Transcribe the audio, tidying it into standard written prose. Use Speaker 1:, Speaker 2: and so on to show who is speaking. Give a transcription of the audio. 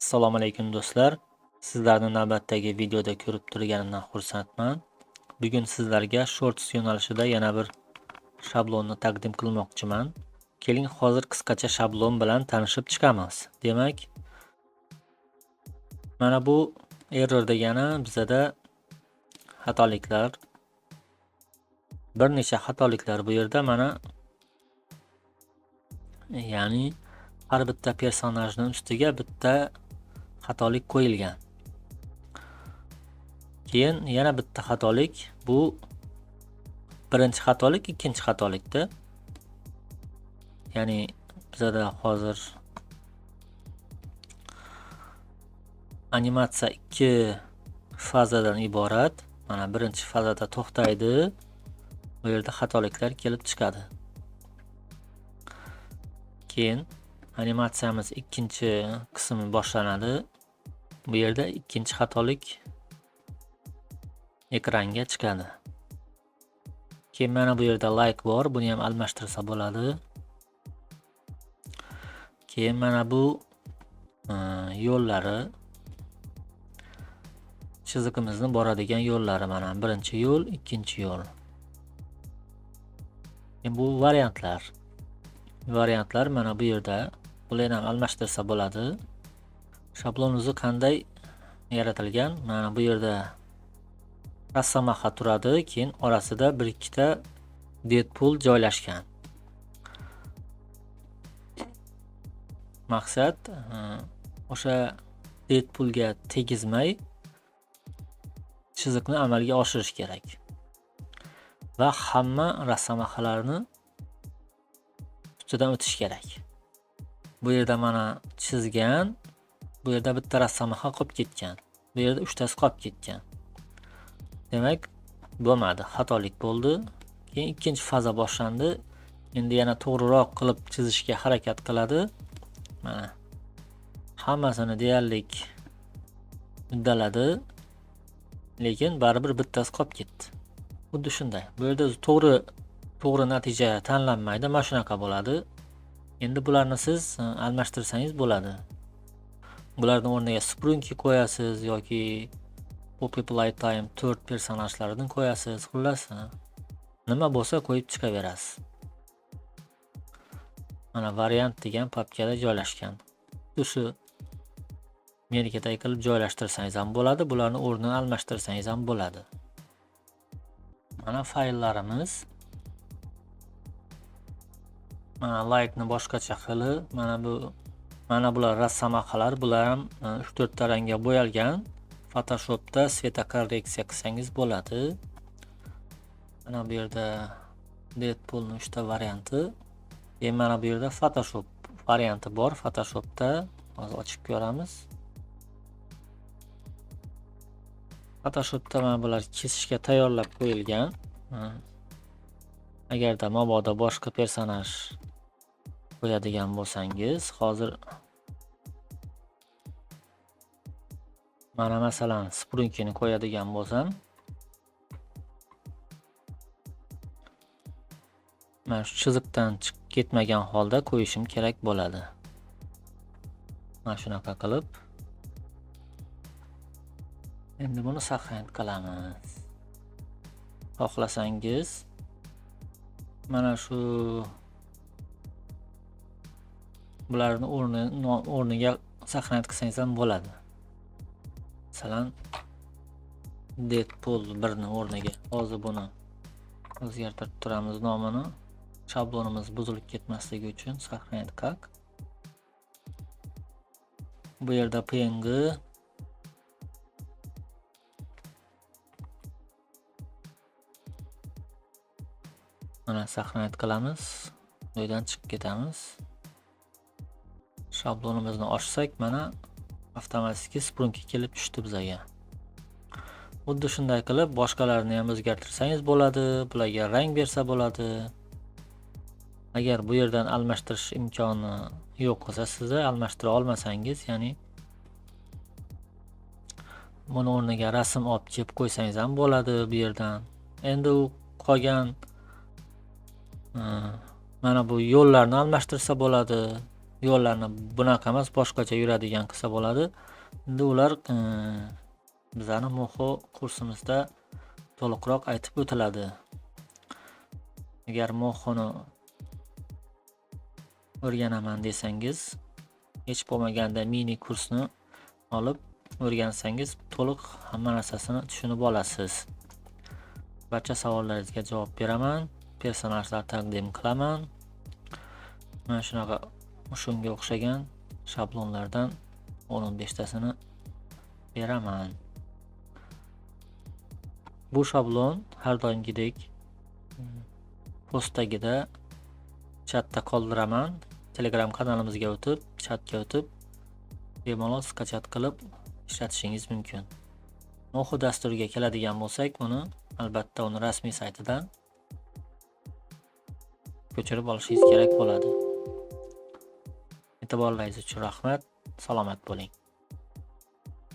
Speaker 1: Assalomu alaykum do'stlar. Sizlarni navbatdagi videoda ko'rib turganimdan xursandman. Bugun sizlarga Shorts yo'nalishida yana bir shablonni taqdim qilmoqchiman. Keling, hozir qisqacha shablon bilan tanishib chiqamiz. Demak, mana bu error degani bizada xatoliklar. Bir necha xatoliklar bu yerda mana, ya'ni har bitta personajning ustiga bitta xatolik qo'yilgan. Keyin yana bitta xatolik, bu birinchi xatolik, ikkinchi xatolikda. Ya'ni bizada hozir animatsiya ikki fazadan iborat. Mana birinchi fazada to'xtaydi. Bu yerda xatoliklar kelib chiqadi. Keyin animatsiyamiz ikkinchi qismi boshlanadi. Bu yerda ikkinchi xatolik ekranga chiqadi. Keyin mana bu yerda like bor, buni ham almashtirsa bo'ladi. Keyin mana bu yo'llari, chizig'imizni boradigan yo'llari, mana birinchi yo'l, ikkinchi yo'l. Bu variantlar mana bu yerda, bularni ham almashtirsa bo'ladi. Shablonimiz qanday yaratilgan? Mana bu yerda rassamaha turadi, keyin orasida bir ikkita Deadpool joylashgan. Maqsad o'sha Deadpoolga tegizmay chiziqni amalga oshirish kerak. Va hamma rassamahalarni ustidan o'tish kerak. Bu yerda mana chizgan, bu yerda bitta rassamaha qolib ketgan. Bu yerda 3 tasi qolib ketgan. Demak, bo'lmadi, xatolik bo'ldi. Keyin ikkinchi faza boshlandi. Endi yana to'g'riroq qilib chizishga harakat qiladi. Mana hammasini deyarli uddaladi, lekin baribir bittasi qolib ketdi. Xuddi shunday. Bu yerda to'g'ri natija tanlanmaydi, mana shunaqa bo'ladi. Endi bularni siz almashtirsangiz bo'ladi. Bularning o'rniga Sprunki qo'yasiz yoki Poppy Playtime 4 personajlaridan qo'yasiz. Xullas, nima bo'lsa qo'yib chiqaverasiz. Mana variant degan papkada joylashgan. Shu menikaday qilib joylashtirsangiz ham bo'ladi, bularni o'rnini almashtirsangiz ham bo'ladi. Mana fayllarimiz. Mana like ni boshqacha qilib, mana bular rassamahalar, bular ham 3-4 ta rangga bo'yalgan. Photoshopda sveta korreksiya qilsangiz bo'ladi. Mana bu yerda Deadpoolning 3 ta varianti. Mana bu yerda Photoshop varianti bor. Photoshopda hozir ochib ko'ramiz. Photoshopda mana bular kesishga tayyorlab qo'yilgan. Agarda mabodo boshqa personaj qo'yadigan bo'lsangiz, hozir mana masalan Sprunkini qo'yadigan bo'lsam, mana shu chiziqdan chiqib ketmagan holda qo'yishim kerak bo'ladi. Mana shunaqa qilib. Endi buni saqlanib qilamiz. Xohlasangiz mana shu bularni o'rniga saqlanib qilsangiz ham bo'ladi. Masalan Deadpool 1 ni o'rniga hozir buni o'zgartirib turamiz nomini. Shablonimiz buzilib ketmasligi uchun saqlanib qaq. Bu yerda PNG, mana saqlanib qilamiz. Bu yerdan chiqib ketamiz. Shablonimizni ochsak, mana avtomatik Sprunki kelib tushdi bizga. Xuddi shunday qilib boshqalarni ham o'zgartirsangiz bo'ladi, bularga rang bersa bo'ladi. Agar bu yerdan almashtirish imkoni yo'q bo'lsa, siz almashtira olmasangiz, ya'ni buni o'rniga rasm olib kelib qo'ysangiz ham bo'ladi bu yerdan. Endi u qolgan mana bu yo'llarni almashtirsa bo'ladi. yo'llarni bunaqa emas, boshqacha yuradigan qilsa bo'ladi. Endi ular bizani Moho kursimizda to'liqroq aytib o'tiladi. Agar Mohoni o'rganaman desangiz, hech bo'lmaganda mini kursni olib o'rgansangiz to'liq hamma narsasini tushunib olasiz. Barcha savollaringizga javob beraman, personajlar taqdim qilaman. Mana shunaqa shunga o'xshagan shablonlardan 15 tasini beraman. Bu shablon har doimgidek postagida chatda qoldiraman. Telegram kanalimizga o'tib, chatga o'tib, bemalol skachat qilib ishlatishingiz mumkin. Moho dasturiga keladigan bo'lsak, albatta uni rasmiy saytidan ko'chirib olishingiz kerak bo'ladi. E'tiborlaringiz uchun rahmat. Salomat bo'ling.